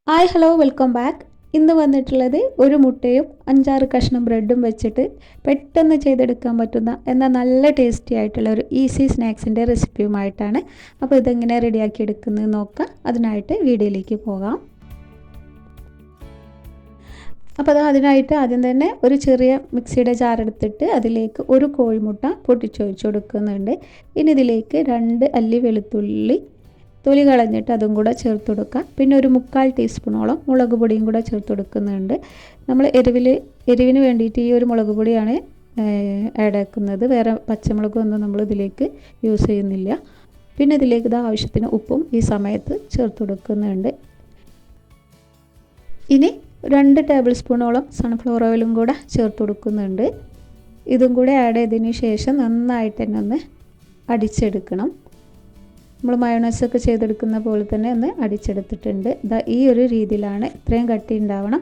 Hi hello welcome back. ഇന്ന് വന്നിട്ടുള്ളത് ഒരു മുട്ടയും 5-6 കഷ്ണം ബ്രെഡും വെച്ചിട്ട് പെട്ടെന്ന് ചെയ്തെടുക്കാൻ പറ്റുന്ന എന്നാൽ നല്ല ടേസ്റ്റി ആയിട്ടുള്ള ഒരു ഈസി സ്നാക്സിൻ്റെ റെസിപ്പിയുമായിട്ടാണ്. അപ്പോൾ ഇതെങ്ങനെ റെഡിയാക്കി എടുക്കുന്നത് നോക്കാം. അതിനായിട്ട് വീഡിയോയിലേക്ക് പോകാം. അപ്പോൾ അതിനായിട്ട് ആദ്യം തന്നെ ഒരു ചെറിയ മിക്സിയുടെ ജാർ എടുത്തിട്ട് അതിലേക്ക് ഒരു കോഴിമുട്ട പൊട്ടിച്ചൊഴിച്ച് കൊടുക്കുന്നുണ്ട്. ഇനി ഇതിലേക്ക് 2 അല്ലി വെളുത്തുള്ളി തൊലി കളഞ്ഞിട്ട് അതും കൂടെ ചേർത്ത് കൊടുക്കുക. പിന്നെ ഒരു 3/4 ടീസ്പൂണോളം മുളക് പൊടിയും കൂടെ ചേർത്ത് കൊടുക്കുന്നുണ്ട്. നമ്മൾ എരിവിന് വേണ്ടിയിട്ട് ഈ ഒരു മുളക് പൊടിയാണ് ആഡ് ആക്കുന്നത്. വേറെ പച്ചമുളകൊന്നും നമ്മൾ ഇതിലേക്ക് യൂസ് ചെയ്യുന്നില്ല. പിന്നെ ഇതിലേക്ക് ആവശ്യത്തിന് ഉപ്പും ഈ സമയത്ത് ചേർത്ത് കൊടുക്കുന്നുണ്ട്. ഇനി 2 ടേബിൾ സ്പൂണോളം സൺഫ്ലവർ ഓയിലും കൂടെ ചേർത്ത് കൊടുക്കുന്നുണ്ട്. ഇതും കൂടെ ആഡ് ചെയ്തതിന് ശേഷം നന്നായിട്ട് തന്നെ ഒന്ന് അടിച്ചെടുക്കണം. നമ്മൾ മയോണൈസൊക്കെ ചെയ്തെടുക്കുന്ന പോലെ തന്നെ ഒന്ന് അടിച്ചെടുത്തിട്ടുണ്ട്. ഈ ഒരു രീതിയിലാണ്. ഇത്രയും കട്ടി ഉണ്ടാവണം.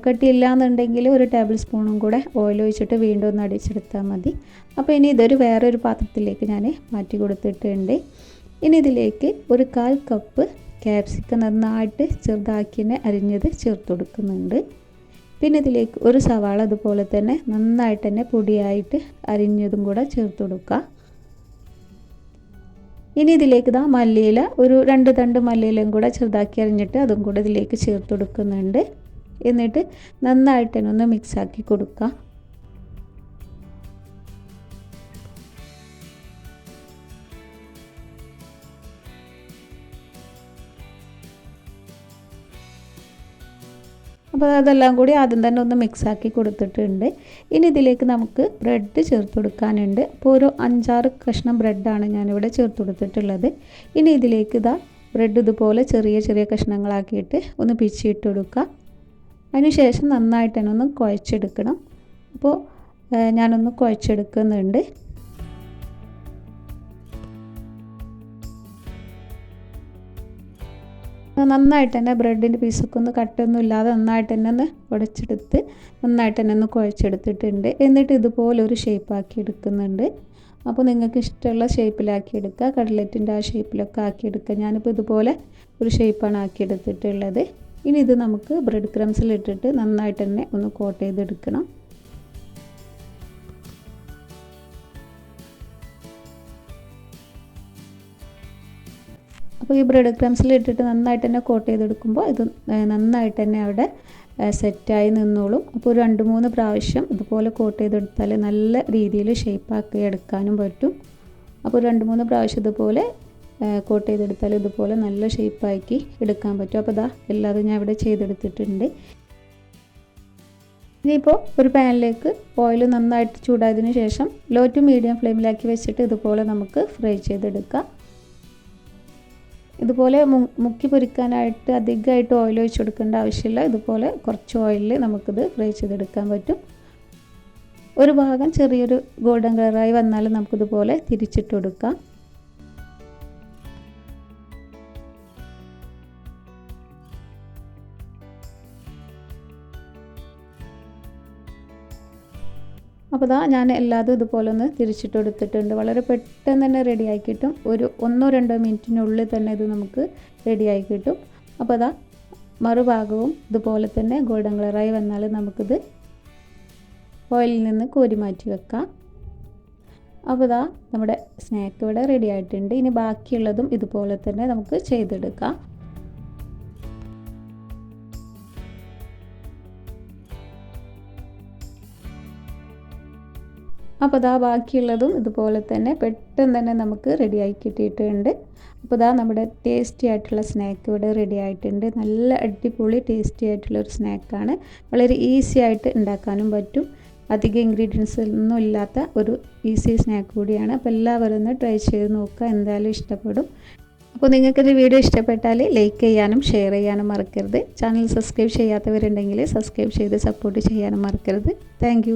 കട്ടിയില്ല എന്നുണ്ടെങ്കിൽ ഒരു ടേബിൾ സ്പൂണും കൂടെ ഓയിൽ ഒഴിച്ചിട്ട് വീണ്ടും ഒന്ന് അടിച്ചെടുത്താൽ മതി. അപ്പോൾ ഇനി ഇതൊരു വേറൊരു പാത്രത്തിലേക്ക് ഞാൻ മാറ്റി കൊടുത്തിട്ടുണ്ട്. ഇനി ഇതിലേക്ക് ഒരു 1/4 കപ്പ് ക്യാപ്സിക്കം നന്നായിട്ട് ചെറുതാക്കി അരിഞ്ഞത് ചേർത്ത് കൊടുക്കുന്നുണ്ട്. പിന്നെ ഇതിലേക്ക് ഒരു സവാള അതുപോലെ തന്നെ നന്നായിട്ട് തന്നെ പൊടിയായിട്ട് അരിഞ്ഞതും കൂടെ ചേർത്ത് കൊടുക്കുക. ഇനി ഇതിലേക്ക് മല്ലിയില ഒരു 2 തണ്ട് മല്ലിയിലയും കൂടെ ചെറുതാക്കി അരിഞ്ഞിട്ട് അതും കൂടെ ഇതിലേക്ക് ചേർത്ത് കൊടുക്കുന്നുണ്ട്. എന്നിട്ട് നന്നായിട്ട് തന്നെ ഒന്ന് മിക്സാക്കി കൊടുക്കുക. അപ്പോൾ അതെല്ലാം കൂടി ആദ്യം തന്നെ ഒന്ന് മിക്സാക്കി കൊടുത്തിട്ടുണ്ട്. ഇനി ഇതിലേക്ക് നമുക്ക് ബ്രെഡ് ചേർത്ത് കൊടുക്കാനുണ്ട്. അപ്പോൾ ഒരു 5-6 കഷ്ണം ബ്രെഡാണ് ഞാനിവിടെ ചേർത്ത് കൊടുത്തിട്ടുള്ളത്. ഇനി ഇതിലേക്ക് ബ്രെഡ് ഇതുപോലെ ചെറിയ ചെറിയ കഷ്ണങ്ങളാക്കിയിട്ട് ഒന്ന് പിച്ചിട്ട് കൊടുക്കുക. അതിനുശേഷം നന്നായിട്ട് തന്നെ ഒന്ന് കുഴച്ചെടുക്കണം. അപ്പോൾ ഞാനൊന്ന് കുഴച്ചെടുക്കുന്നുണ്ട്. നന്നായിട്ട് തന്നെ ബ്രെഡിൻ്റെ പീസൊക്കെ ഒന്ന് കട്ടൊന്നും ഇല്ലാതെ നന്നായിട്ട് തന്നെ ഒന്ന് ഉടച്ചെടുത്ത് നന്നായിട്ട് തന്നെ ഒന്ന് കുഴച്ചെടുത്തിട്ടുണ്ട്. എന്നിട്ട് ഇതുപോലെ ഒരു ഷേപ്പാക്കി എടുക്കുന്നുണ്ട്. അപ്പോൾ നിങ്ങൾക്ക് ഇഷ്ടമുള്ള ഷേപ്പിലാക്കി എടുക്കുക. കട്ലറ്റിൻ്റെ ആ ഷേപ്പിലൊക്കെ ആക്കിയെടുക്കുക. ഞാനിപ്പോൾ ഇതുപോലെ ഒരു ഷേപ്പാണ് ആക്കിയെടുത്തിട്ടുള്ളത്. ഇനി ഇത് നമുക്ക് ബ്രെഡ് ക്രംസിലിട്ടിട്ട് നന്നായിട്ട് തന്നെ ഒന്ന് കോട്ട് ചെയ്തെടുക്കണം. അപ്പോൾ ഈ ബ്രെഡ് ക്രംസിൽ ഇട്ടിട്ട് നന്നായിട്ട് തന്നെ കോട്ട് ചെയ്തെടുക്കുമ്പോൾ ഇത് നന്നായിട്ട് തന്നെ അവിടെ സെറ്റായി നിന്നോളും. അപ്പോൾ ഒരു 2-3 പ്രാവശ്യം ഇതുപോലെ കോട്ട് ചെയ്തെടുത്താൽ നല്ല രീതിയിൽ ഷേപ്പാക്കി എടുക്കാനും പറ്റും. അപ്പോൾ 2-3 പ്രാവശ്യം ഇതുപോലെ കോട്ട് ചെയ്തെടുത്താൽ ഇതുപോലെ നല്ല ഷേപ്പാക്കി എടുക്കാൻ പറ്റും. അപ്പോൾ എല്ലാതും ഞാൻ ഇവിടെ ചെയ്തെടുത്തിട്ടുണ്ട്. ഇനിയിപ്പോൾ ഒരു പാനിലേക്ക് ഓയിൽ നന്നായിട്ട് ചൂടായതിനു ശേഷം ലോ ടു മീഡിയം ഫ്ലെയിമിലാക്കി വെച്ചിട്ട് ഇതുപോലെ നമുക്ക് ഫ്രൈ ചെയ്തെടുക്കാം. ഇതുപോലെ മുക്കി പൊരിക്കാനായിട്ട് അധികമായിട്ട് ഓയിൽ ഒഴിച്ച് കൊടുക്കേണ്ട ആവശ്യമില്ല. ഇതുപോലെ കുറച്ച് ഓയിലിൽ നമുക്കിത് ഫ്രൈ ചെയ്തെടുക്കാൻ പറ്റും. ഒരു ഭാഗം ചെറിയൊരു ഗോൾഡൻ കളറായി വന്നാൽ നമുക്കിതുപോലെ തിരിച്ചിട്ട് കൊടുക്കാം. അപ്പോൾ ഞാൻ എല്ലാതും ഇതുപോലെ ഒന്ന് തിരിച്ചിട്ട് കൊടുത്തിട്ടുണ്ട്. വളരെ പെട്ടെന്ന് തന്നെ റെഡിയായി കിട്ടും. ഒരു 1-2 മിനിറ്റിനുള്ളിൽ തന്നെ ഇത് നമുക്ക് റെഡിയായി കിട്ടും. അപ്പോൾ മറുഭാഗവും ഇതുപോലെ തന്നെ ഗോൾഡൻ കളറായി വന്നാൽ നമുക്കിത് ഓയിലിൽ നിന്ന് കോരി മാറ്റി വെക്കാം. അപ്പോൾ നമ്മുടെ സ്നാക്ക് ഇവിടെ റെഡി ആയിട്ടുണ്ട്. ഇനി ബാക്കിയുള്ളതും ഇതുപോലെ തന്നെ നമുക്ക് ചെയ്തെടുക്കാം. അപ്പോൾ ബാക്കിയുള്ളതും ഇതുപോലെ തന്നെ പെട്ടെന്ന് തന്നെ നമുക്ക് റെഡിയായി കിട്ടിയിട്ടുണ്ട്. അപ്പോൾ നമ്മുടെ ടേസ്റ്റി ആയിട്ടുള്ള സ്നാക്ക് ഇവിടെ റെഡി ആയിട്ടുണ്ട്. നല്ല അടിപൊളി ടേസ്റ്റി ആയിട്ടുള്ള ഒരു സ്നാക്കാണ്. വളരെ ഈസി ആയിട്ട് ഉണ്ടാക്കാനും പറ്റും. അധികം ഇൻഗ്രീഡിയൻസ് ഒന്നും ഇല്ലാത്ത ഒരു ഈസി സ്നാക്ക് കൂടിയാണ്. അപ്പോൾ എല്ലാവരും ഒന്ന് ട്രൈ ചെയ്ത് നോക്കുക. എന്തായാലും ഇഷ്ടപ്പെടും. അപ്പോൾ നിങ്ങൾക്കൊരു വീഡിയോ ഇഷ്ടപ്പെട്ടാൽ ലൈക്ക് ചെയ്യാനും ഷെയർ ചെയ്യാനും മറക്കരുത്. ചാനൽ സബ്സ്ക്രൈബ് ചെയ്യാത്തവരുണ്ടെങ്കിൽ സബ്സ്ക്രൈബ് ചെയ്ത് സപ്പോർട്ട് ചെയ്യാനും മറക്കരുത്. താങ്ക്